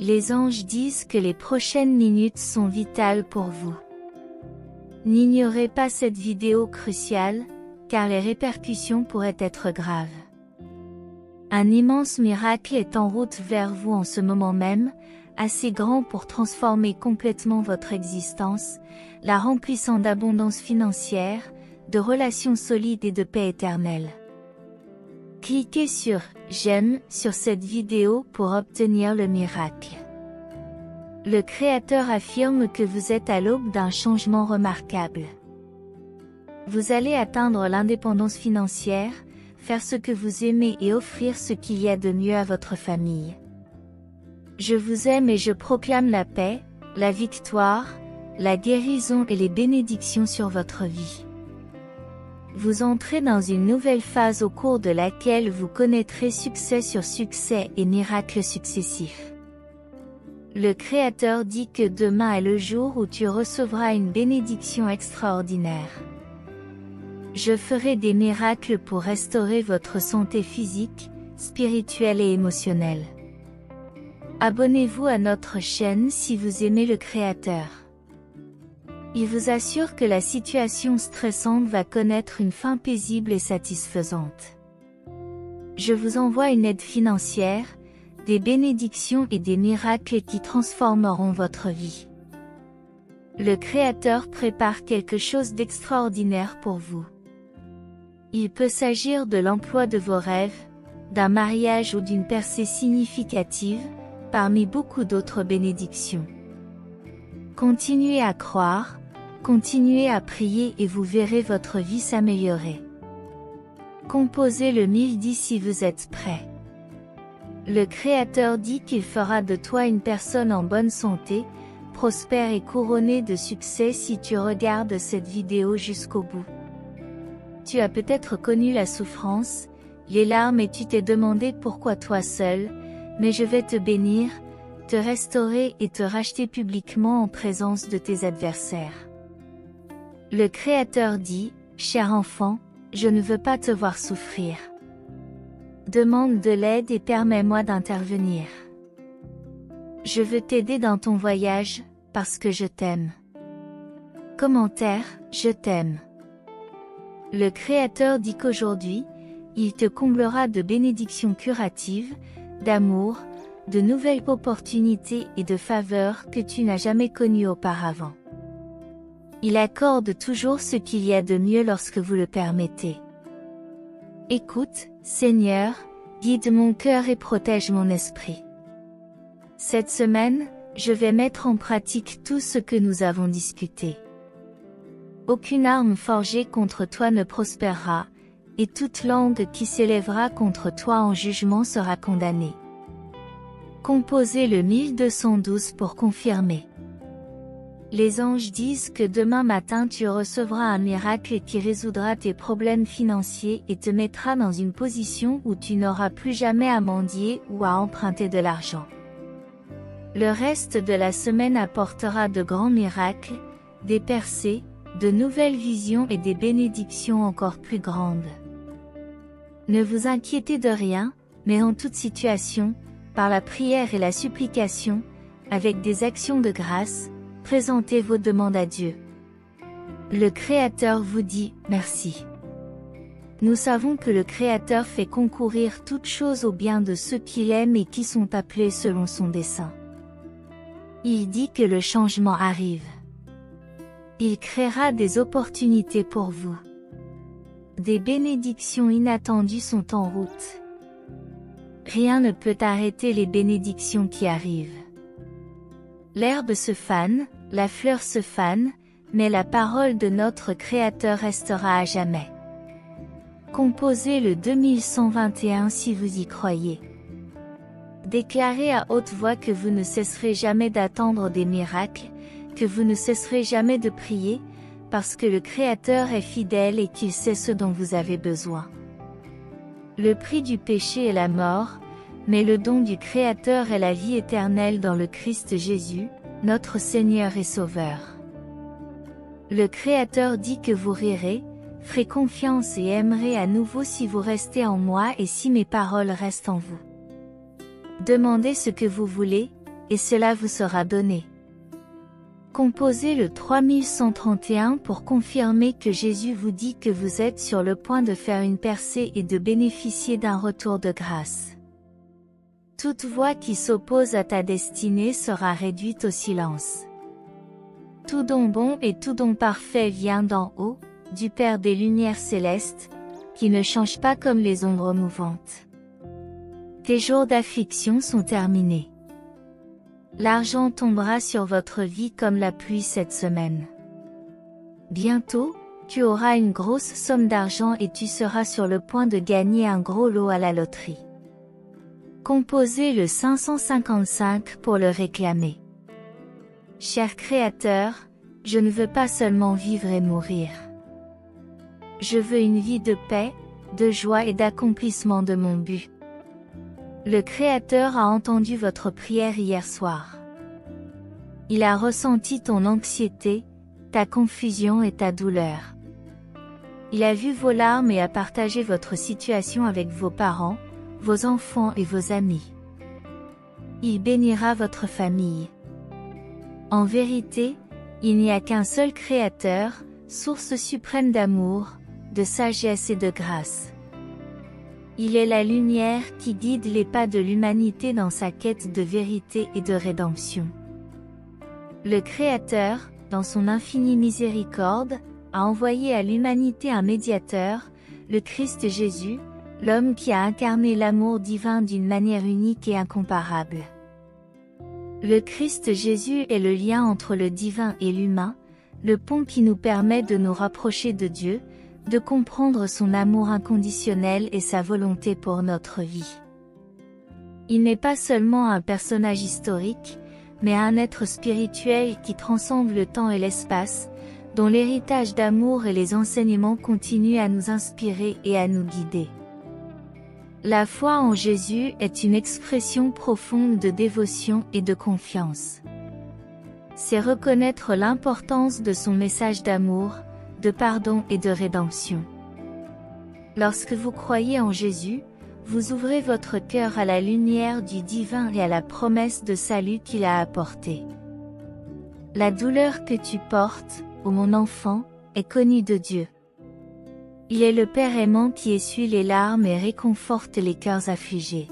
Les anges disent que les prochaines minutes sont vitales pour vous. N'ignorez pas cette vidéo cruciale, car les répercussions pourraient être graves. Un immense miracle est en route vers vous en ce moment même, assez grand pour transformer complètement votre existence, la remplissant d'abondance financière, de relations solides et de paix éternelle. Cliquez sur « J'aime » sur cette vidéo pour obtenir le miracle. Le Créateur affirme que vous êtes à l'aube d'un changement remarquable. Vous allez atteindre l'indépendance financière, faire ce que vous aimez et offrir ce qu'il y a de mieux à votre famille. Je vous aime et je proclame la paix, la victoire, la guérison et les bénédictions sur votre vie. Vous entrez dans une nouvelle phase au cours de laquelle vous connaîtrez succès sur succès et miracles successifs. Le Créateur dit que demain est le jour où tu recevras une bénédiction extraordinaire. Je ferai des miracles pour restaurer votre santé physique, spirituelle et émotionnelle. Abonnez-vous à notre chaîne si vous aimez le Créateur. Il vous assure que la situation stressante va connaître une fin paisible et satisfaisante. Je vous envoie une aide financière, des bénédictions et des miracles qui transformeront votre vie. Le Créateur prépare quelque chose d'extraordinaire pour vous. Il peut s'agir de l'emploi de vos rêves, d'un mariage ou d'une percée significative, parmi beaucoup d'autres bénédictions. Continuez à croire, continuez à prier et vous verrez votre vie s'améliorer. Composez le 1010 si vous êtes prêt. Le Créateur dit qu'il fera de toi une personne en bonne santé, prospère et couronnée de succès si tu regardes cette vidéo jusqu'au bout. Tu as peut-être connu la souffrance, les larmes et tu t'es demandé pourquoi toi seul, mais je vais te bénir, te restaurer et te racheter publiquement en présence de tes adversaires. Le Créateur dit, cher enfant, je ne veux pas te voir souffrir. Demande de l'aide et permets-moi d'intervenir. Je veux t'aider dans ton voyage, parce que je t'aime. Commentaire, je t'aime. Le Créateur dit qu'aujourd'hui, il te comblera de bénédictions curatives, d'amour, de nouvelles opportunités et de faveurs que tu n'as jamais connues auparavant. Il accorde toujours ce qu'il y a de mieux lorsque vous le permettez. Écoute, Seigneur, guide mon cœur et protège mon esprit. Cette semaine, je vais mettre en pratique tout ce que nous avons discuté. Aucune arme forgée contre toi ne prospérera, et toute langue qui s'élèvera contre toi en jugement sera condamnée. Composez le 1212 pour confirmer. Les anges disent que demain matin tu recevras un miracle qui résoudra tes problèmes financiers et te mettra dans une position où tu n'auras plus jamais à mendier ou à emprunter de l'argent. Le reste de la semaine apportera de grands miracles, des percées, de nouvelles visions et des bénédictions encore plus grandes. Ne vous inquiétez de rien, mais en toute situation, par la prière et la supplication, avec des actions de grâce, présentez vos demandes à Dieu. Le Créateur vous dit « Merci ». Nous savons que le Créateur fait concourir toutes choses au bien de ceux qu'il aime et qui sont appelés selon son dessein. Il dit que le changement arrive. Il créera des opportunités pour vous. Des bénédictions inattendues sont en route. Rien ne peut arrêter les bénédictions qui arrivent. L'herbe se fane, la fleur se fane, mais la parole de notre Créateur restera à jamais. Composez le 2121 si vous y croyez. Déclarez à haute voix que vous ne cesserez jamais d'attendre des miracles, que vous ne cesserez jamais de prier, parce que le Créateur est fidèle et qu'il sait ce dont vous avez besoin. Le prix du péché est la mort, mais le don du Créateur est la vie éternelle dans le Christ Jésus, notre Seigneur et Sauveur. Le Créateur dit que vous rirez, ferez confiance et aimerez à nouveau si vous restez en moi et si mes paroles restent en vous. Demandez ce que vous voulez, et cela vous sera donné. Composez le 3131 pour confirmer que Jésus vous dit que vous êtes sur le point de faire une percée et de bénéficier d'un retour de grâce. Toute voix qui s'oppose à ta destinée sera réduite au silence. Tout don bon et tout don parfait vient d'en haut, du Père des Lumières célestes, qui ne change pas comme les ombres mouvantes. Tes jours d'affliction sont terminés. L'argent tombera sur votre vie comme la pluie cette semaine. Bientôt, tu auras une grosse somme d'argent et tu seras sur le point de gagner un gros lot à la loterie. Composez le 555 pour le réclamer. Cher Créateur, je ne veux pas seulement vivre et mourir. Je veux une vie de paix, de joie et d'accomplissement de mon but. Le Créateur a entendu votre prière hier soir. Il a ressenti ton anxiété, ta confusion et ta douleur. Il a vu vos larmes et a partagé votre situation avec vos parents, vos enfants et vos amis. Il bénira votre famille. En vérité, il n'y a qu'un seul Créateur, source suprême d'amour, de sagesse et de grâce. Il est la lumière qui guide les pas de l'humanité dans sa quête de vérité et de rédemption. Le Créateur, dans son infinie miséricorde, a envoyé à l'humanité un médiateur, le Christ Jésus, l'homme qui a incarné l'amour divin d'une manière unique et incomparable. Le Christ Jésus est le lien entre le divin et l'humain, le pont qui nous permet de nous rapprocher de Dieu, de comprendre son amour inconditionnel et sa volonté pour notre vie. Il n'est pas seulement un personnage historique, mais un être spirituel qui transcende le temps et l'espace, dont l'héritage d'amour et les enseignements continuent à nous inspirer et à nous guider. La foi en Jésus est une expression profonde de dévotion et de confiance. C'est reconnaître l'importance de son message d'amour, de pardon et de rédemption. Lorsque vous croyez en Jésus, vous ouvrez votre cœur à la lumière du divin et à la promesse de salut qu'il a apportée. La douleur que tu portes, ô mon enfant, est connue de Dieu. Il est le Père aimant qui essuie les larmes et réconforte les cœurs affligés.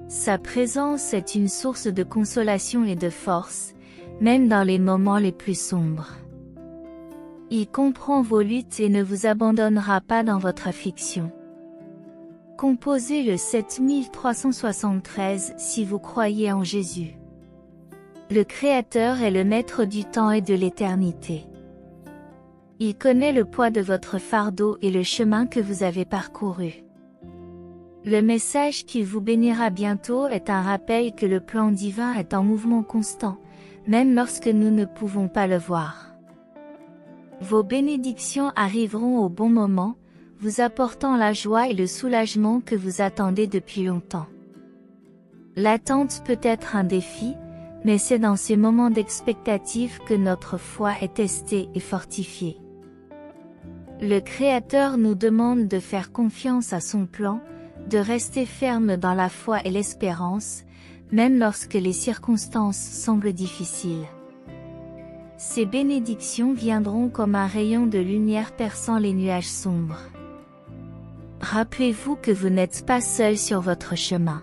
Sa présence est une source de consolation et de force, même dans les moments les plus sombres. Il comprend vos luttes et ne vous abandonnera pas dans votre affliction. Composez le 7373 si vous croyez en Jésus. Le Créateur est le maître du temps et de l'éternité. Il connaît le poids de votre fardeau et le chemin que vous avez parcouru. Le message qu'il vous bénira bientôt est un rappel que le plan divin est en mouvement constant, même lorsque nous ne pouvons pas le voir. Vos bénédictions arriveront au bon moment, vous apportant la joie et le soulagement que vous attendez depuis longtemps. L'attente peut être un défi, mais c'est dans ces moments d'expectative que notre foi est testée et fortifiée. Le Créateur nous demande de faire confiance à son plan, de rester ferme dans la foi et l'espérance, même lorsque les circonstances semblent difficiles. Ces bénédictions viendront comme un rayon de lumière perçant les nuages sombres. Rappelez-vous que vous n'êtes pas seul sur votre chemin.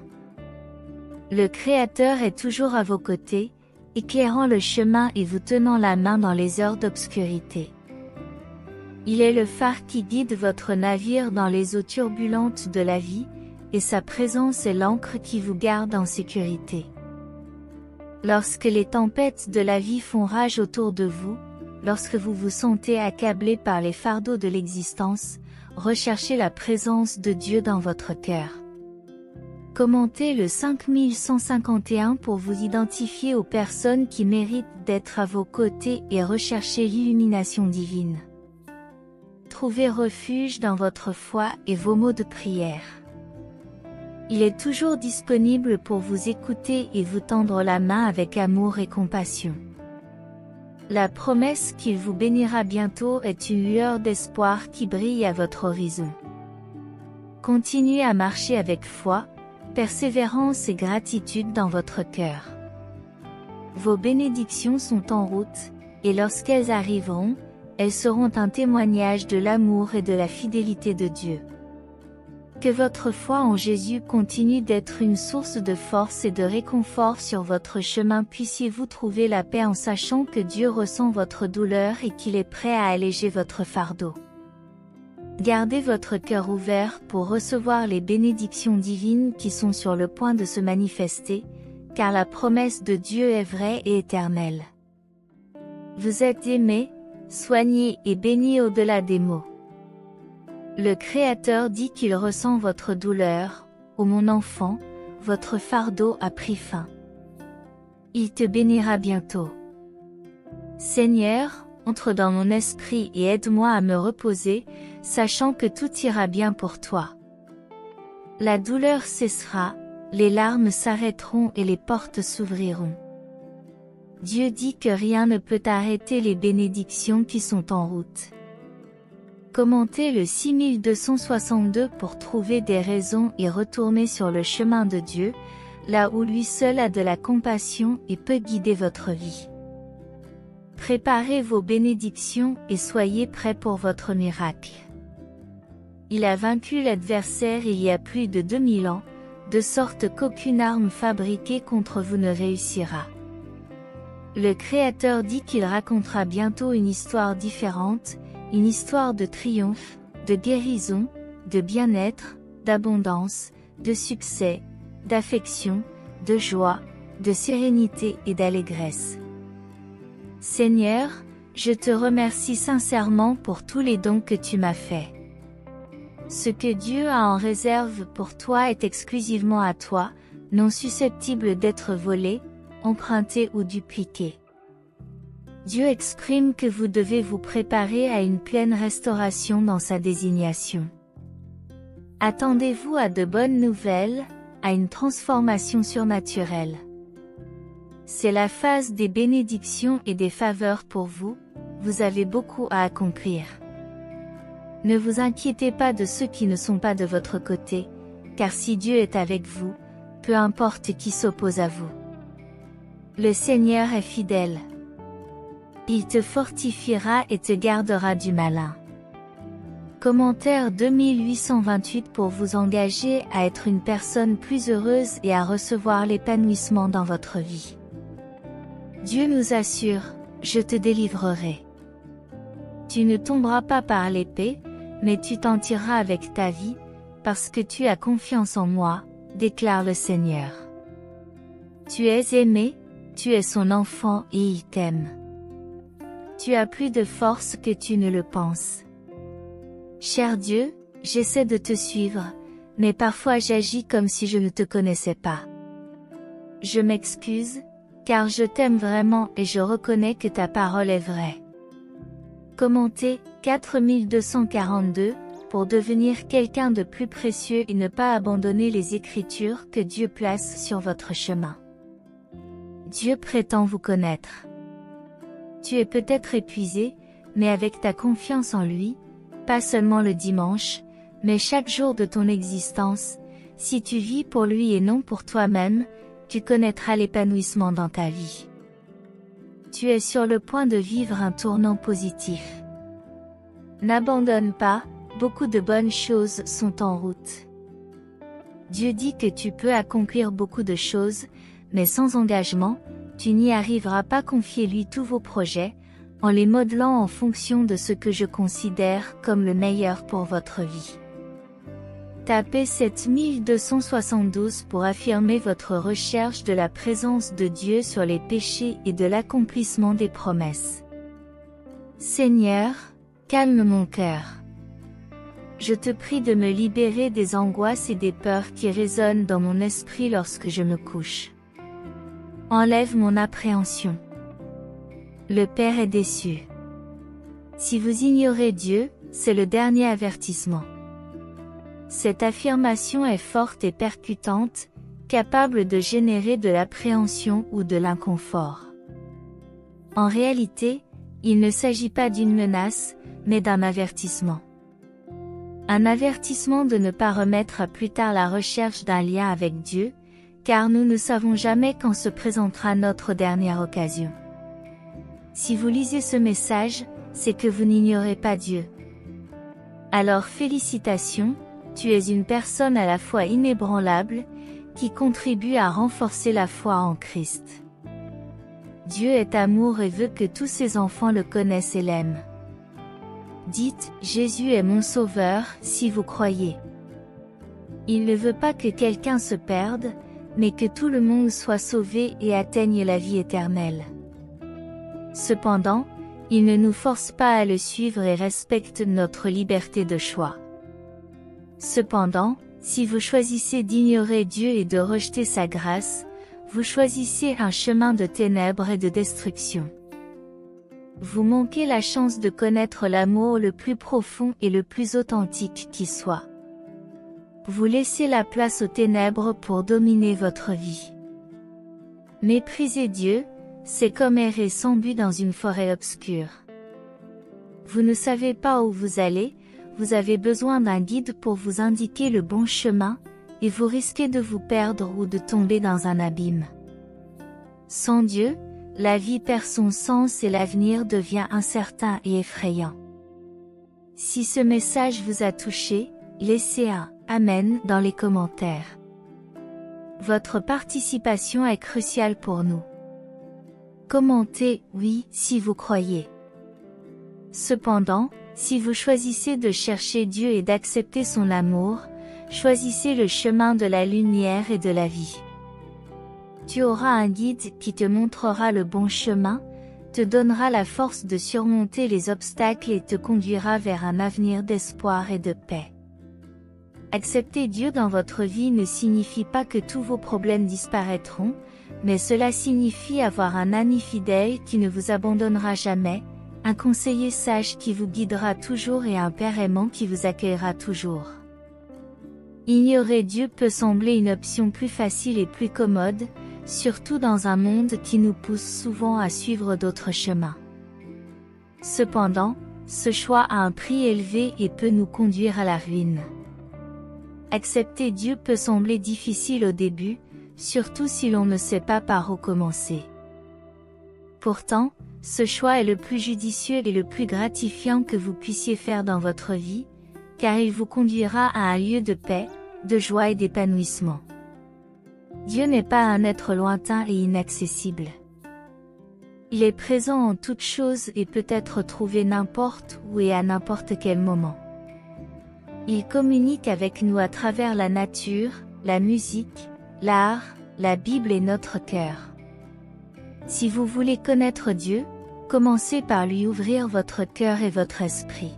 Le Créateur est toujours à vos côtés, éclairant le chemin et vous tenant la main dans les heures d'obscurité. Il est le phare qui guide votre navire dans les eaux turbulentes de la vie, et sa présence est l'ancre qui vous garde en sécurité. Lorsque les tempêtes de la vie font rage autour de vous, lorsque vous vous sentez accablé par les fardeaux de l'existence, recherchez la présence de Dieu dans votre cœur. Commentez le 5151 pour vous identifier aux personnes qui méritent d'être à vos côtés et rechercher l'illumination divine. Trouvez refuge dans votre foi et vos mots de prière. Il est toujours disponible pour vous écouter et vous tendre la main avec amour et compassion. La promesse qu'il vous bénira bientôt est une lueur d'espoir qui brille à votre horizon. Continuez à marcher avec foi, persévérance et gratitude dans votre cœur. Vos bénédictions sont en route, et lorsqu'elles arriveront, elles seront un témoignage de l'amour et de la fidélité de Dieu. Que votre foi en Jésus continue d'être une source de force et de réconfort sur votre chemin. Puissiez-vous trouver la paix en sachant que Dieu ressent votre douleur et qu'il est prêt à alléger votre fardeau. Gardez votre cœur ouvert pour recevoir les bénédictions divines qui sont sur le point de se manifester, car la promesse de Dieu est vraie et éternelle. Vous êtes aimés, soignés et bénis au-delà des mots. Le Créateur dit qu'il ressent votre douleur, ô mon enfant, votre fardeau a pris fin. Il te bénira bientôt. Seigneur, entre dans mon esprit et aide-moi à me reposer, sachant que tout ira bien pour toi. La douleur cessera, les larmes s'arrêteront et les portes s'ouvriront. Dieu dit que rien ne peut arrêter les bénédictions qui sont en route. Commentez le 6262 pour trouver des raisons et retourner sur le chemin de Dieu, là où lui seul a de la compassion et peut guider votre vie. Préparez vos bénédictions et soyez prêts pour votre miracle. Il a vaincu l'adversaire il y a plus de 2000 ans, de sorte qu'aucune arme fabriquée contre vous ne réussira. Le Créateur dit qu'il racontera bientôt une histoire différente, une histoire de triomphe, de guérison, de bien-être, d'abondance, de succès, d'affection, de joie, de sérénité et d'allégresse. Seigneur, je te remercie sincèrement pour tous les dons que tu m'as faits. Ce que Dieu a en réserve pour toi est exclusivement à toi, non susceptible d'être volé, emprunté ou dupliqué. Dieu exprime que vous devez vous préparer à une pleine restauration dans sa désignation. Attendez-vous à de bonnes nouvelles, à une transformation surnaturelle. C'est la phase des bénédictions et des faveurs pour vous, vous avez beaucoup à accomplir. Ne vous inquiétez pas de ceux qui ne sont pas de votre côté, car si Dieu est avec vous, peu importe qui s'oppose à vous. Le Seigneur est fidèle. Il te fortifiera et te gardera du malin. Commentaire 2828 pour vous engager à être une personne plus heureuse et à recevoir l'épanouissement dans votre vie. Dieu nous assure, je te délivrerai. Tu ne tomberas pas par l'épée, mais tu t'en tireras avec ta vie, parce que tu as confiance en moi, déclare le Seigneur. Tu es aimé, tu es son enfant et il t'aime. Tu as plus de force que tu ne le penses. Cher Dieu, j'essaie de te suivre, mais parfois j'agis comme si je ne te connaissais pas. Je m'excuse, car je t'aime vraiment et je reconnais que ta parole est vraie. Commentez 4242 pour devenir quelqu'un de plus précieux et ne pas abandonner les Écritures que Dieu place sur votre chemin. Dieu prétend vous connaître. Tu es peut-être épuisé, mais avec ta confiance en lui, pas seulement le dimanche, mais chaque jour de ton existence, si tu vis pour lui et non pour toi-même, tu connaîtras l'épanouissement dans ta vie. Tu es sur le point de vivre un tournant positif. N'abandonne pas, beaucoup de bonnes choses sont en route. Dieu dit que tu peux accomplir beaucoup de choses, mais sans engagement, tu n'y arriveras pas. Confiez-lui tous vos projets, en les modelant en fonction de ce que je considère comme le meilleur pour votre vie. Tapez 7272 pour affirmer votre recherche de la présence de Dieu sur les péchés et de l'accomplissement des promesses. Seigneur, calme mon cœur. Je te prie de me libérer des angoisses et des peurs qui résonnent dans mon esprit lorsque je me couche. Enlève mon appréhension. Le Père est déçu. Si vous ignorez Dieu, c'est le dernier avertissement. Cette affirmation est forte et percutante, capable de générer de l'appréhension ou de l'inconfort. En réalité, il ne s'agit pas d'une menace, mais d'un avertissement. Un avertissement de ne pas remettre à plus tard la recherche d'un lien avec Dieu, car nous ne savons jamais quand se présentera notre dernière occasion. Si vous lisez ce message, c'est que vous n'ignorez pas Dieu. Alors félicitations, tu es une personne à la foi inébranlable, qui contribue à renforcer la foi en Christ. Dieu est amour et veut que tous ses enfants le connaissent et l'aiment. Dites, Jésus est mon sauveur, si vous croyez. Il ne veut pas que quelqu'un se perde, mais que tout le monde soit sauvé et atteigne la vie éternelle. Cependant, il ne nous force pas à le suivre et respecte notre liberté de choix. Cependant, si vous choisissez d'ignorer Dieu et de rejeter sa grâce, vous choisissez un chemin de ténèbres et de destruction. Vous manquez la chance de connaître l'amour le plus profond et le plus authentique qui soit. Vous laissez la place aux ténèbres pour dominer votre vie. Mépriser Dieu, c'est comme errer sans but dans une forêt obscure. Vous ne savez pas où vous allez, vous avez besoin d'un guide pour vous indiquer le bon chemin, et vous risquez de vous perdre ou de tomber dans un abîme. Sans Dieu, la vie perd son sens et l'avenir devient incertain et effrayant. Si ce message vous a touché, laissez un « Amen » dans les commentaires. Votre participation est cruciale pour nous. Commentez « Oui » si vous croyez. Cependant, si vous choisissez de chercher Dieu et d'accepter son amour, choisissez le chemin de la lumière et de la vie. Tu auras un guide qui te montrera le bon chemin, te donnera la force de surmonter les obstacles et te conduira vers un avenir d'espoir et de paix. Accepter Dieu dans votre vie ne signifie pas que tous vos problèmes disparaîtront, mais cela signifie avoir un ami fidèle qui ne vous abandonnera jamais, un conseiller sage qui vous guidera toujours et un père aimant qui vous accueillera toujours. Ignorer Dieu peut sembler une option plus facile et plus commode, surtout dans un monde qui nous pousse souvent à suivre d'autres chemins. Cependant, ce choix a un prix élevé et peut nous conduire à la ruine. Accepter Dieu peut sembler difficile au début, surtout si l'on ne sait pas par où commencer. Pourtant, ce choix est le plus judicieux et le plus gratifiant que vous puissiez faire dans votre vie, car il vous conduira à un lieu de paix, de joie et d'épanouissement. Dieu n'est pas un être lointain et inaccessible. Il est présent en toutes choses et peut être trouvé n'importe où et à n'importe quel moment. Il communique avec nous à travers la nature, la musique, l'art, la Bible et notre cœur. Si vous voulez connaître Dieu, commencez par lui ouvrir votre cœur et votre esprit.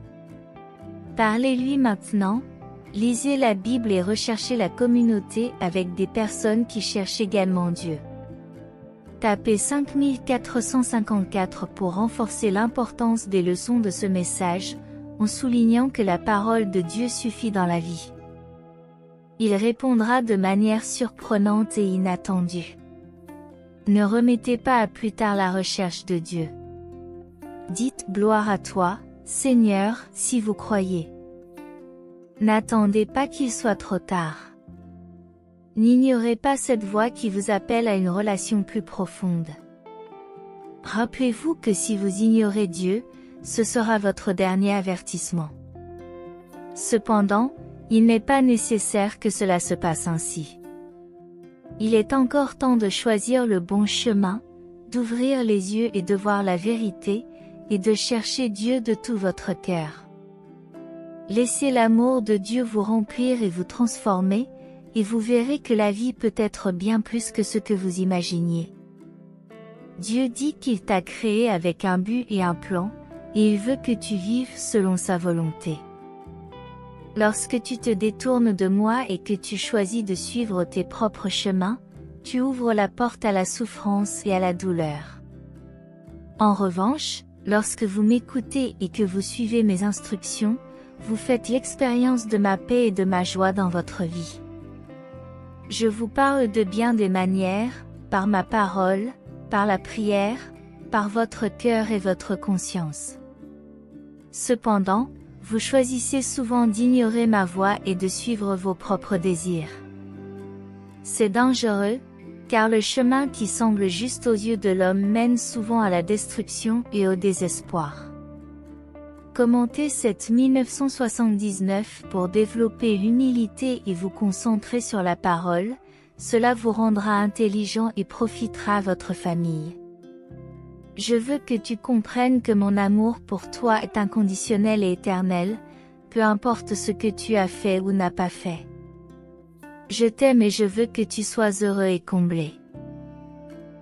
Parlez-lui maintenant, lisez la Bible et recherchez la communauté avec des personnes qui cherchent également Dieu. Tapez 5454 pour renforcer l'importance des leçons de ce message, en soulignant que la parole de Dieu suffit dans la vie. Il répondra de manière surprenante et inattendue. Ne remettez pas à plus tard la recherche de Dieu. Dites « Gloire à toi, Seigneur » si vous croyez. N'attendez pas qu'il soit trop tard. N'ignorez pas cette voix qui vous appelle à une relation plus profonde. Rappelez-vous que si vous ignorez Dieu, ce sera votre dernier avertissement. Cependant, il n'est pas nécessaire que cela se passe ainsi. Il est encore temps de choisir le bon chemin, d'ouvrir les yeux et de voir la vérité, et de chercher Dieu de tout votre cœur. Laissez l'amour de Dieu vous remplir et vous transformer, et vous verrez que la vie peut être bien plus que ce que vous imaginiez. Dieu dit qu'il t'a créé avec un but et un plan, et il veut que tu vives selon sa volonté. Lorsque tu te détournes de moi et que tu choisis de suivre tes propres chemins, tu ouvres la porte à la souffrance et à la douleur. En revanche, lorsque vous m'écoutez et que vous suivez mes instructions, vous faites l'expérience de ma paix et de ma joie dans votre vie. Je vous parle de bien des manières, par ma parole, par la prière, par votre cœur et votre conscience. Cependant, vous choisissez souvent d'ignorer ma voix et de suivre vos propres désirs. C'est dangereux, car le chemin qui semble juste aux yeux de l'homme mène souvent à la destruction et au désespoir. Commentez cette 1979 pour développer l'humilité et vous concentrer sur la parole, cela vous rendra intelligent et profitera à votre famille. Je veux que tu comprennes que mon amour pour toi est inconditionnel et éternel, peu importe ce que tu as fait ou n'as pas fait. Je t'aime et je veux que tu sois heureux et comblé.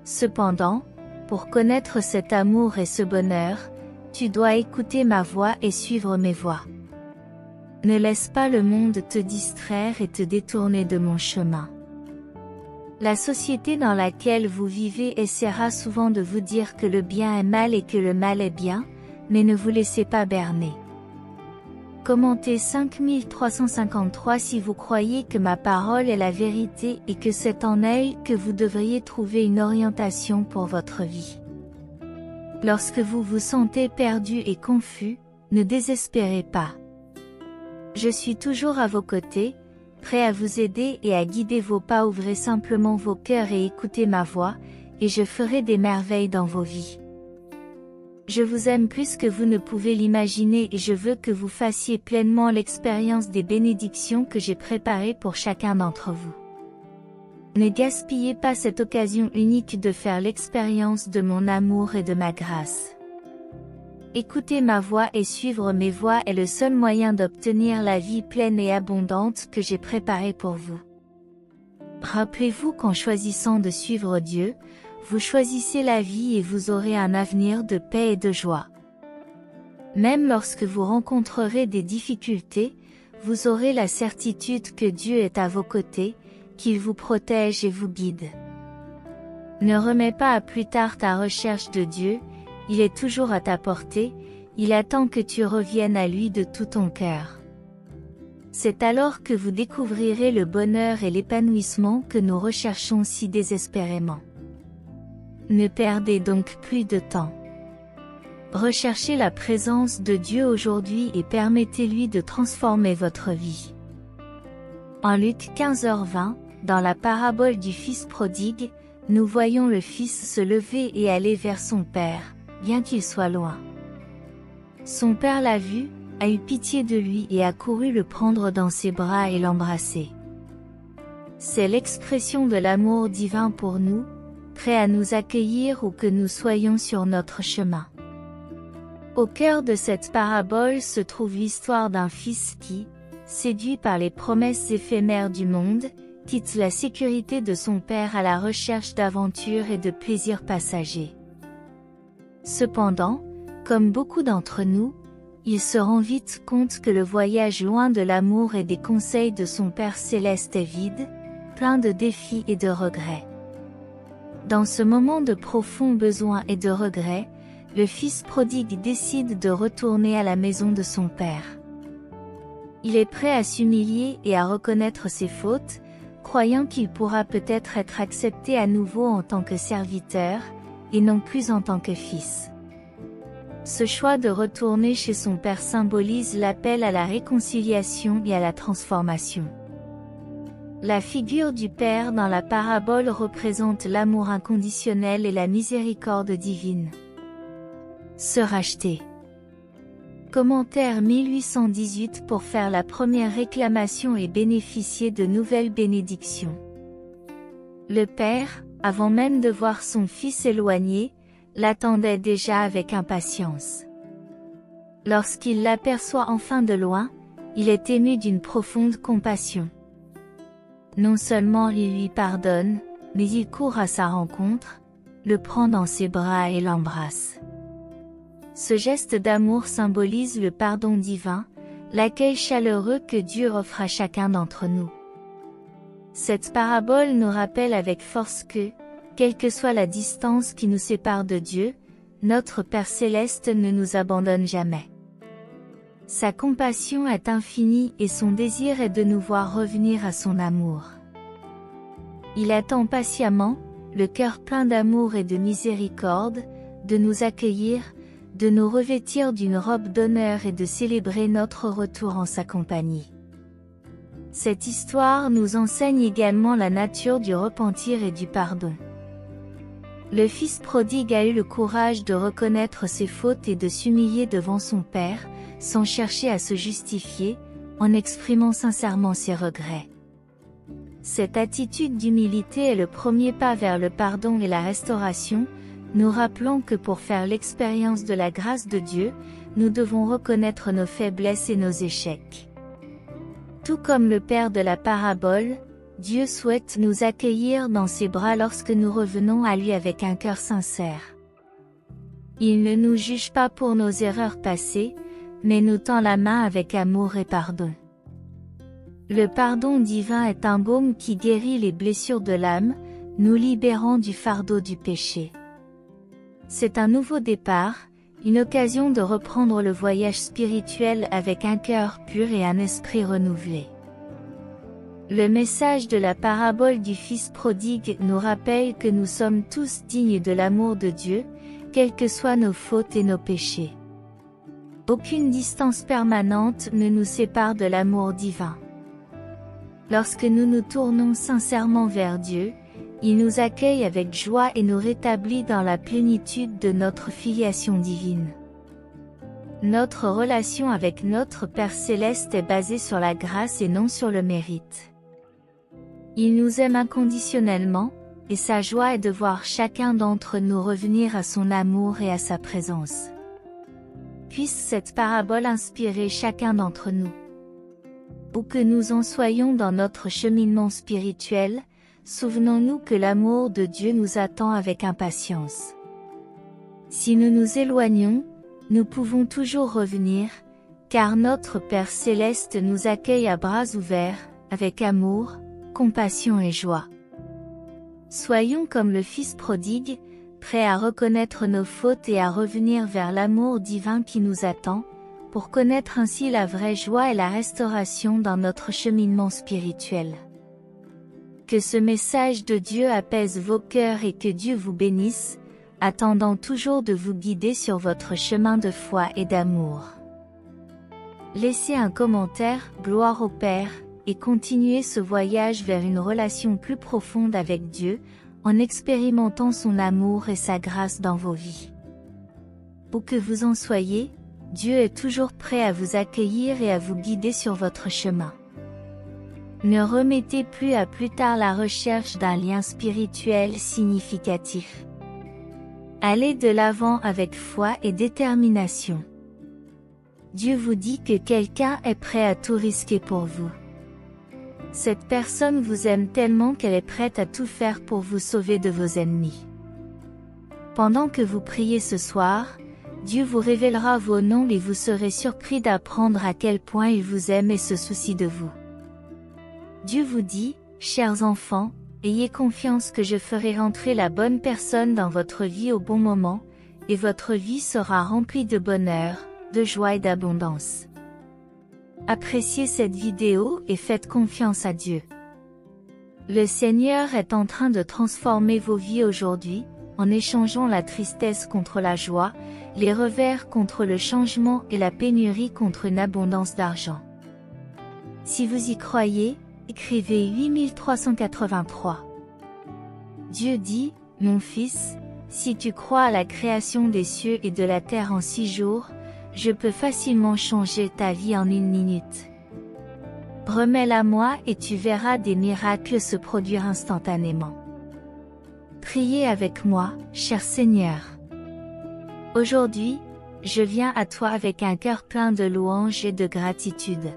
Cependant, pour connaître cet amour et ce bonheur, tu dois écouter ma voix et suivre mes voies. Ne laisse pas le monde te distraire et te détourner de mon chemin. La société dans laquelle vous vivez essaiera souvent de vous dire que le bien est mal et que le mal est bien, mais ne vous laissez pas berner. Commentez 5353 si vous croyez que ma parole est la vérité et que c'est en elle que vous devriez trouver une orientation pour votre vie. Lorsque vous vous sentez perdu et confus, ne désespérez pas. Je suis toujours à vos côtés, prêt à vous aider et à guider vos pas. Ouvrez simplement vos cœurs et écoutez ma voix, et je ferai des merveilles dans vos vies. Je vous aime plus que vous ne pouvez l'imaginer et je veux que vous fassiez pleinement l'expérience des bénédictions que j'ai préparées pour chacun d'entre vous. Ne gaspillez pas cette occasion unique de faire l'expérience de mon amour et de ma grâce. Écouter ma voix et suivre mes voies est le seul moyen d'obtenir la vie pleine et abondante que j'ai préparée pour vous. Rappelez-vous qu'en choisissant de suivre Dieu, vous choisissez la vie et vous aurez un avenir de paix et de joie. Même lorsque vous rencontrerez des difficultés, vous aurez la certitude que Dieu est à vos côtés, qu'il vous protège et vous guide. Ne remets pas à plus tard ta recherche de Dieu, il est toujours à ta portée, il attend que tu reviennes à lui de tout ton cœur. C'est alors que vous découvrirez le bonheur et l'épanouissement que nous recherchons si désespérément. Ne perdez donc plus de temps. Recherchez la présence de Dieu aujourd'hui et permettez-lui de transformer votre vie. En Luc 15h20, dans la parabole du fils prodigue, nous voyons le fils se lever et aller vers son père, bien qu'il soit loin. Son père l'a vu, a eu pitié de lui et a couru le prendre dans ses bras et l'embrasser. C'est l'expression de l'amour divin pour nous, prêt à nous accueillir où que nous soyons sur notre chemin. Au cœur de cette parabole se trouve l'histoire d'un fils qui, séduit par les promesses éphémères du monde, quitte la sécurité de son père à la recherche d'aventures et de plaisirs passagers. Cependant, comme beaucoup d'entre nous, il se rend vite compte que le voyage loin de l'amour et des conseils de son Père céleste est vide, plein de défis et de regrets. Dans ce moment de profond besoin et de regret, le fils prodigue décide de retourner à la maison de son père. Il est prêt à s'humilier et à reconnaître ses fautes, croyant qu'il pourra peut-être être accepté à nouveau en tant que serviteur, et non plus en tant que fils. Ce choix de retourner chez son père symbolise l'appel à la réconciliation et à la transformation. La figure du père dans la parabole représente l'amour inconditionnel et la miséricorde divine. Se racheter. Commentaire 1818 pour faire la première réclamation et bénéficier de nouvelles bénédictions. Le père, avant même de voir son fils éloigné, l'attendait déjà avec impatience. Lorsqu'il l'aperçoit enfin de loin, il est ému d'une profonde compassion. Non seulement il lui pardonne, mais il court à sa rencontre, le prend dans ses bras et l'embrasse. Ce geste d'amour symbolise le pardon divin, l'accueil chaleureux que Dieu offre à chacun d'entre nous. Cette parabole nous rappelle avec force que, quelle que soit la distance qui nous sépare de Dieu, notre Père céleste ne nous abandonne jamais. Sa compassion est infinie et son désir est de nous voir revenir à son amour. Il attend patiemment, le cœur plein d'amour et de miséricorde, de nous accueillir, de nous revêtir d'une robe d'honneur et de célébrer notre retour en sa compagnie. Cette histoire nous enseigne également la nature du repentir et du pardon. Le fils prodigue a eu le courage de reconnaître ses fautes et de s'humilier devant son père, sans chercher à se justifier, en exprimant sincèrement ses regrets. Cette attitude d'humilité est le premier pas vers le pardon et la restauration, nous rappelant que pour faire l'expérience de la grâce de Dieu, nous devons reconnaître nos faiblesses et nos échecs. Tout comme le père de la parabole, Dieu souhaite nous accueillir dans ses bras lorsque nous revenons à lui avec un cœur sincère. Il ne nous juge pas pour nos erreurs passées, mais nous tend la main avec amour et pardon. Le pardon divin est un baume qui guérit les blessures de l'âme, nous libérant du fardeau du péché. C'est un nouveau départ, une occasion de reprendre le voyage spirituel avec un cœur pur et un esprit renouvelé. Le message de la parabole du Fils prodigue nous rappelle que nous sommes tous dignes de l'amour de Dieu, quelles que soient nos fautes et nos péchés. Aucune distance permanente ne nous sépare de l'amour divin. Lorsque nous nous tournons sincèrement vers Dieu, il nous accueille avec joie et nous rétablit dans la plénitude de notre filiation divine. Notre relation avec notre Père Céleste est basée sur la grâce et non sur le mérite. Il nous aime inconditionnellement, et sa joie est de voir chacun d'entre nous revenir à son amour et à sa présence. Puisse cette parabole inspirer chacun d'entre nous. Où que nous en soyons dans notre cheminement spirituel, souvenons-nous que l'amour de Dieu nous attend avec impatience. Si nous nous éloignons, nous pouvons toujours revenir, car notre Père Céleste nous accueille à bras ouverts, avec amour, compassion et joie. Soyons comme le Fils prodigue, prêts à reconnaître nos fautes et à revenir vers l'amour divin qui nous attend, pour connaître ainsi la vraie joie et la restauration dans notre cheminement spirituel. Que ce message de Dieu apaise vos cœurs et que Dieu vous bénisse, attendant toujours de vous guider sur votre chemin de foi et d'amour. Laissez un commentaire, gloire au Père, et continuez ce voyage vers une relation plus profonde avec Dieu, en expérimentant son amour et sa grâce dans vos vies. Où que vous en soyez, Dieu est toujours prêt à vous accueillir et à vous guider sur votre chemin. Ne remettez plus à plus tard la recherche d'un lien spirituel significatif. Allez de l'avant avec foi et détermination. Dieu vous dit que quelqu'un est prêt à tout risquer pour vous. Cette personne vous aime tellement qu'elle est prête à tout faire pour vous sauver de vos ennemis. Pendant que vous priez ce soir, Dieu vous révélera vos noms et vous serez surpris d'apprendre à quel point il vous aime et se soucie de vous. Dieu vous dit, chers enfants, ayez confiance que je ferai rentrer la bonne personne dans votre vie au bon moment, et votre vie sera remplie de bonheur, de joie et d'abondance. Appréciez cette vidéo et faites confiance à Dieu. Le Seigneur est en train de transformer vos vies aujourd'hui, en échangeant la tristesse contre la joie, les revers contre le changement et la pénurie contre une abondance d'argent. Si vous y croyez, écrivez 8383. Dieu dit, mon fils, si tu crois à la création des cieux et de la terre en 6 jours, je peux facilement changer ta vie en 1 minute. Remets-la moi et tu verras des miracles se produire instantanément. Priez avec moi, cher Seigneur. Aujourd'hui, je viens à toi avec un cœur plein de louanges et de gratitude.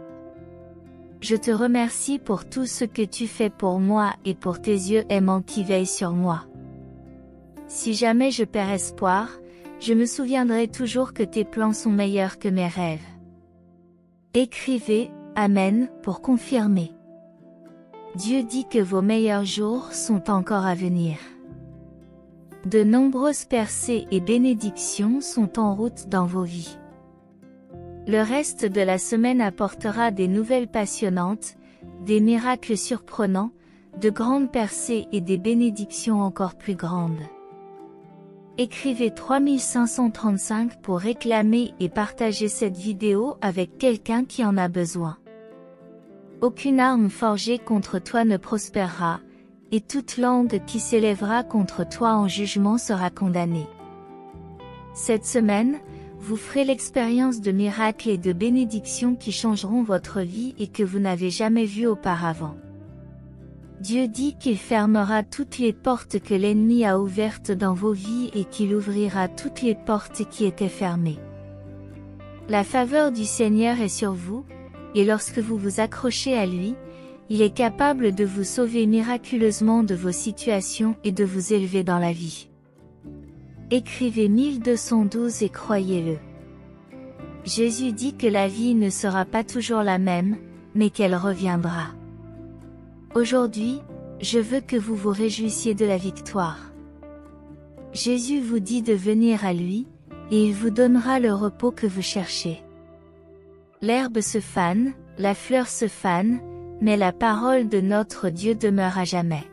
Je te remercie pour tout ce que tu fais pour moi et pour tes yeux aimants qui veillent sur moi. Si jamais je perds espoir, je me souviendrai toujours que tes plans sont meilleurs que mes rêves. Écrivez, Amen, pour confirmer. Dieu dit que vos meilleurs jours sont encore à venir. De nombreuses percées et bénédictions sont en route dans vos vies. Le reste de la semaine apportera des nouvelles passionnantes, des miracles surprenants, de grandes percées et des bénédictions encore plus grandes. Écrivez 3535 pour réclamer et partager cette vidéo avec quelqu'un qui en a besoin. Aucune arme forgée contre toi ne prospérera, et toute langue qui s'élèvera contre toi en jugement sera condamnée. Cette semaine, vous ferez l'expérience de miracles et de bénédictions qui changeront votre vie et que vous n'avez jamais vues auparavant. Dieu dit qu'il fermera toutes les portes que l'ennemi a ouvertes dans vos vies et qu'il ouvrira toutes les portes qui étaient fermées. La faveur du Seigneur est sur vous, et lorsque vous vous accrochez à lui, il est capable de vous sauver miraculeusement de vos situations et de vous élever dans la vie. Écrivez 1212 et croyez-le. Jésus dit que la vie ne sera pas toujours la même, mais qu'elle reviendra. Aujourd'hui, je veux que vous vous réjouissiez de la victoire. Jésus vous dit de venir à lui, et il vous donnera le repos que vous cherchez. L'herbe se fane, la fleur se fane, mais la parole de notre Dieu demeure à jamais.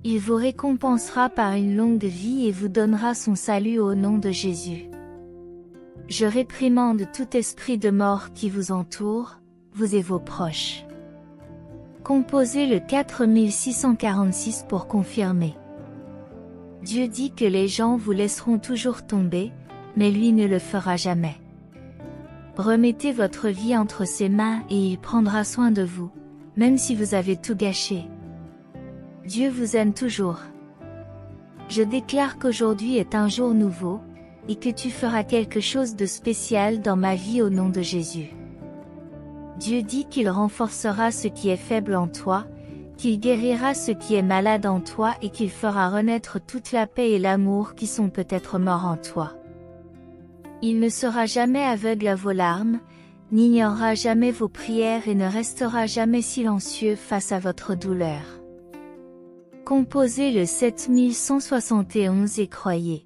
Il vous récompensera par une longue vie et vous donnera son salut au nom de Jésus. Je réprimande tout esprit de mort qui vous entoure, vous et vos proches. Composez le 4646 pour confirmer. Dieu dit que les gens vous laisseront toujours tomber, mais lui ne le fera jamais. Remettez votre vie entre ses mains et il prendra soin de vous, même si vous avez tout gâché. Dieu vous aime toujours. Je déclare qu'aujourd'hui est un jour nouveau, et que tu feras quelque chose de spécial dans ma vie au nom de Jésus. Dieu dit qu'il renforcera ce qui est faible en toi, qu'il guérira ce qui est malade en toi et qu'il fera renaître toute la paix et l'amour qui sont peut-être morts en toi. Il ne sera jamais aveugle à vos larmes, n'ignorera jamais vos prières et ne restera jamais silencieux face à votre douleur. Composez le 7171 et croyez.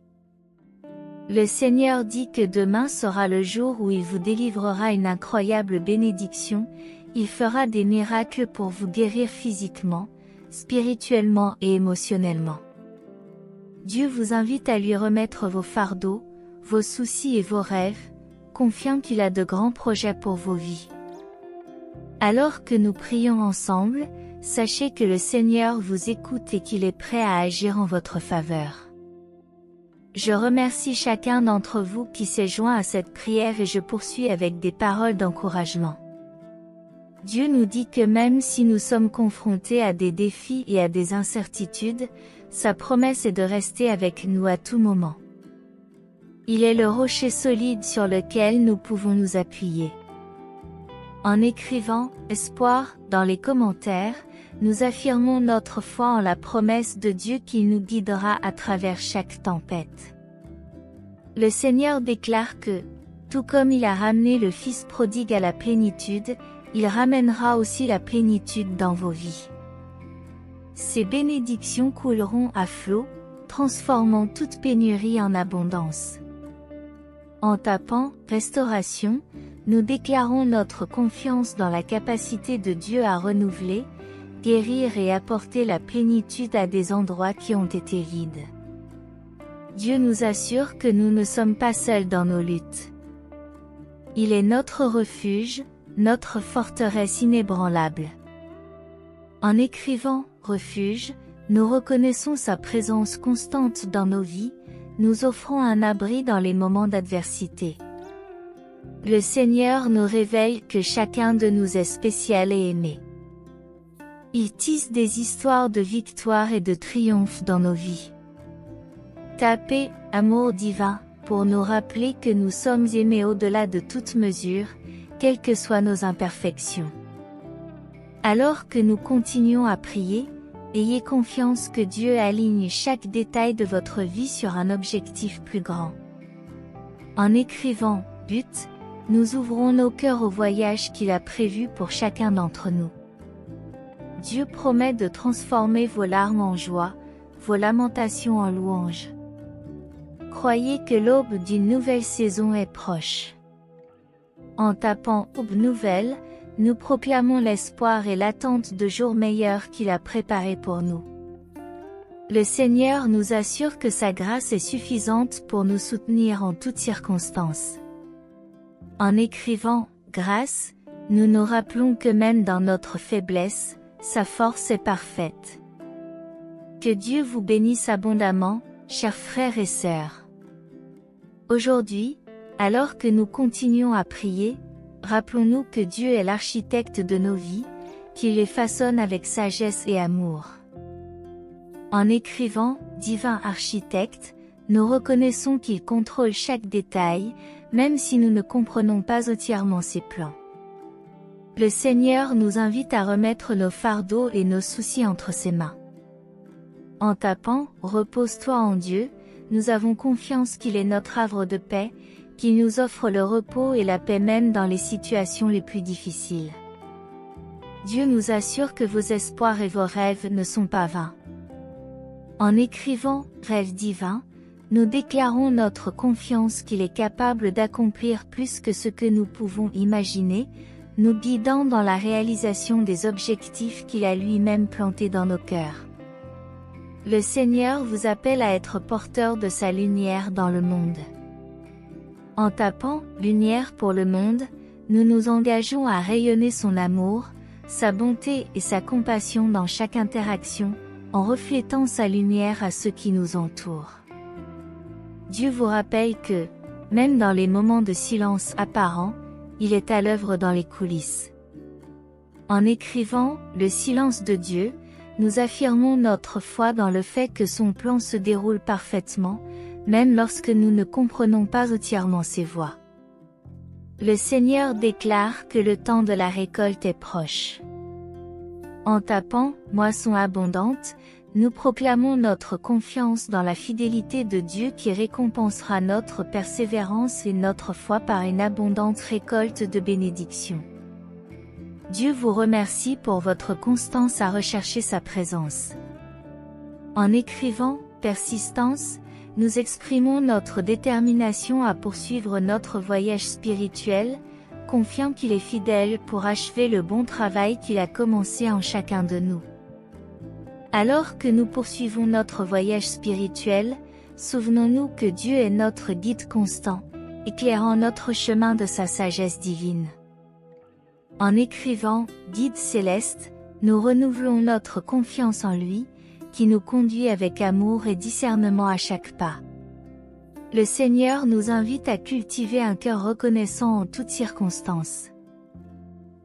Le Seigneur dit que demain sera le jour où il vous délivrera une incroyable bénédiction, il fera des miracles pour vous guérir physiquement, spirituellement et émotionnellement. Dieu vous invite à lui remettre vos fardeaux, vos soucis et vos rêves, confiant qu'il a de grands projets pour vos vies. Alors que nous prions ensemble, sachez que le Seigneur vous écoute et qu'il est prêt à agir en votre faveur. Je remercie chacun d'entre vous qui s'est joint à cette prière et je poursuis avec des paroles d'encouragement. Dieu nous dit que même si nous sommes confrontés à des défis et à des incertitudes, sa promesse est de rester avec nous à tout moment. Il est le rocher solide sur lequel nous pouvons nous appuyer. En écrivant « Espoir » dans les commentaires, nous affirmons notre foi en la promesse de Dieu qui nous guidera à travers chaque tempête. Le Seigneur déclare que, tout comme il a ramené le Fils prodigue à la plénitude, il ramènera aussi la plénitude dans vos vies. Ces bénédictions couleront à flot, transformant toute pénurie en abondance. En tapant « Restauration », nous déclarons notre confiance dans la capacité de Dieu à renouveler, guérir et apporter la plénitude à des endroits qui ont été vides. Dieu nous assure que nous ne sommes pas seuls dans nos luttes. Il est notre refuge, notre forteresse inébranlable. En écrivant « Refuge », nous reconnaissons sa présence constante dans nos vies, nous offrant un abri dans les moments d'adversité. Le Seigneur nous révèle que chacun de nous est spécial et aimé. Il tisse des histoires de victoire et de triomphe dans nos vies. Tapez « Amour divin » pour nous rappeler que nous sommes aimés au-delà de toute mesure, quelles que soient nos imperfections. Alors que nous continuons à prier, ayez confiance que Dieu aligne chaque détail de votre vie sur un objectif plus grand. En écrivant « But », nous ouvrons nos cœurs au voyage qu'il a prévu pour chacun d'entre nous. Dieu promet de transformer vos larmes en joie, vos lamentations en louanges. Croyez que l'aube d'une nouvelle saison est proche. En tapant « Aube nouvelle », nous proclamons l'espoir et l'attente de jours meilleurs qu'il a préparés pour nous. Le Seigneur nous assure que sa grâce est suffisante pour nous soutenir en toutes circonstances. En écrivant « Grâce », nous nous rappelons que même dans notre faiblesse, sa force est parfaite. Que Dieu vous bénisse abondamment, chers frères et sœurs. Aujourd'hui, alors que nous continuons à prier, rappelons-nous que Dieu est l'architecte de nos vies, qu'il les façonne avec sagesse et amour. En écrivant « Divin architecte », nous reconnaissons qu'il contrôle chaque détail, même si nous ne comprenons pas entièrement ses plans. Le Seigneur nous invite à remettre nos fardeaux et nos soucis entre ses mains. En tapant « Repose-toi en Dieu », nous avons confiance qu'il est notre havre de paix, qu'il nous offre le repos et la paix même dans les situations les plus difficiles. Dieu nous assure que vos espoirs et vos rêves ne sont pas vains. En écrivant « Rêve divin », nous déclarons notre confiance qu'il est capable d'accomplir plus que ce que nous pouvons imaginer, nous guidant dans la réalisation des objectifs qu'il a lui-même plantés dans nos cœurs. Le Seigneur vous appelle à être porteur de sa lumière dans le monde. En tapant « Lumière pour le monde », nous nous engageons à rayonner son amour, sa bonté et sa compassion dans chaque interaction, en reflétant sa lumière à ceux qui nous entourent. Dieu vous rappelle que, même dans les moments de silence apparent, il est à l'œuvre dans les coulisses. En écrivant « Le silence de Dieu », nous affirmons notre foi dans le fait que son plan se déroule parfaitement, même lorsque nous ne comprenons pas entièrement ses voies. Le Seigneur déclare que le temps de la récolte est proche. En tapant « Moisson abondante », nous proclamons notre confiance dans la fidélité de Dieu qui récompensera notre persévérance et notre foi par une abondante récolte de bénédictions. Dieu vous remercie pour votre constance à rechercher sa présence. En écrivant « Persistance », nous exprimons notre détermination à poursuivre notre voyage spirituel, confiant qu'il est fidèle pour achever le bon travail qu'il a commencé en chacun de nous. Alors que nous poursuivons notre voyage spirituel, souvenons-nous que Dieu est notre guide constant, éclairant notre chemin de sa sagesse divine. En écrivant « Guide céleste », nous renouvelons notre confiance en lui, qui nous conduit avec amour et discernement à chaque pas. Le Seigneur nous invite à cultiver un cœur reconnaissant en toutes circonstances.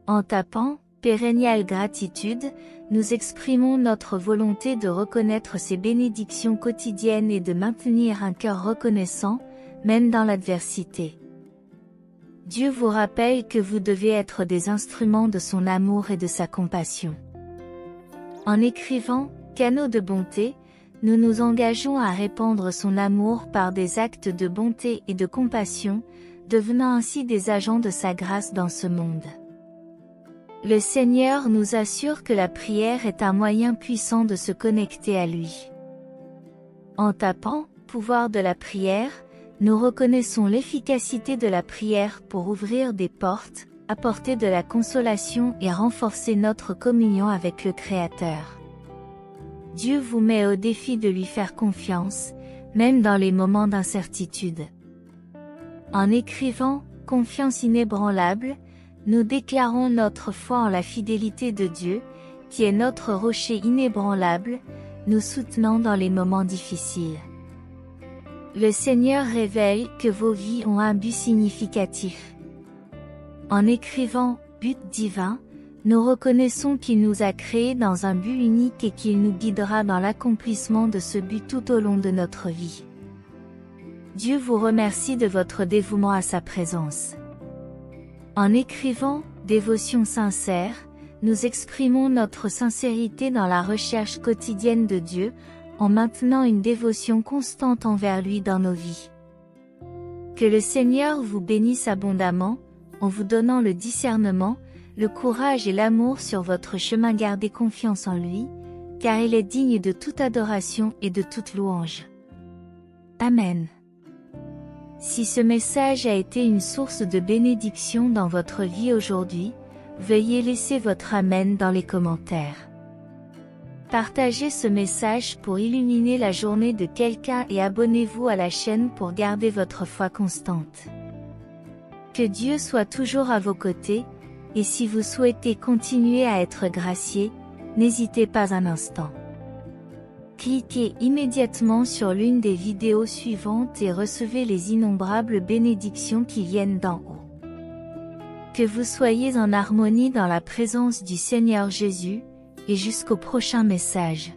En tapant « Pérenniale gratitude », nous exprimons notre volonté de reconnaître ses bénédictions quotidiennes et de maintenir un cœur reconnaissant, même dans l'adversité. Dieu vous rappelle que vous devez être des instruments de son amour et de sa compassion. En écrivant « Canaux de bonté », nous nous engageons à répandre son amour par des actes de bonté et de compassion, devenant ainsi des agents de sa grâce dans ce monde. Le Seigneur nous assure que la prière est un moyen puissant de se connecter à lui. En tapant « Pouvoir de la prière », nous reconnaissons l'efficacité de la prière pour ouvrir des portes, apporter de la consolation et renforcer notre communion avec le Créateur. Dieu vous met au défi de lui faire confiance, même dans les moments d'incertitude. En écrivant « Confiance inébranlable », nous déclarons notre foi en la fidélité de Dieu, qui est notre rocher inébranlable, nous soutenant dans les moments difficiles. Le Seigneur révèle que vos vies ont un but significatif. En écrivant « But divin », nous reconnaissons qu'il nous a créés dans un but unique et qu'il nous guidera dans l'accomplissement de ce but tout au long de notre vie. Dieu vous remercie de votre dévouement à sa présence. En écrivant « Dévotion sincère », nous exprimons notre sincérité dans la recherche quotidienne de Dieu, en maintenant une dévotion constante envers lui dans nos vies. Que le Seigneur vous bénisse abondamment, en vous donnant le discernement, le courage et l'amour sur votre chemin. Gardez confiance en lui, car il est digne de toute adoration et de toute louange. Amen. Si ce message a été une source de bénédiction dans votre vie aujourd'hui, veuillez laisser votre Amen dans les commentaires. Partagez ce message pour illuminer la journée de quelqu'un et abonnez-vous à la chaîne pour garder votre foi constante. Que Dieu soit toujours à vos côtés, Et si vous souhaitez continuer à être gracié, n'hésitez pas un instant. Cliquez immédiatement sur l'une des vidéos suivantes et recevez les innombrables bénédictions qui viennent d'en haut. Que vous soyez en harmonie dans la présence du Seigneur Jésus, et jusqu'au prochain message.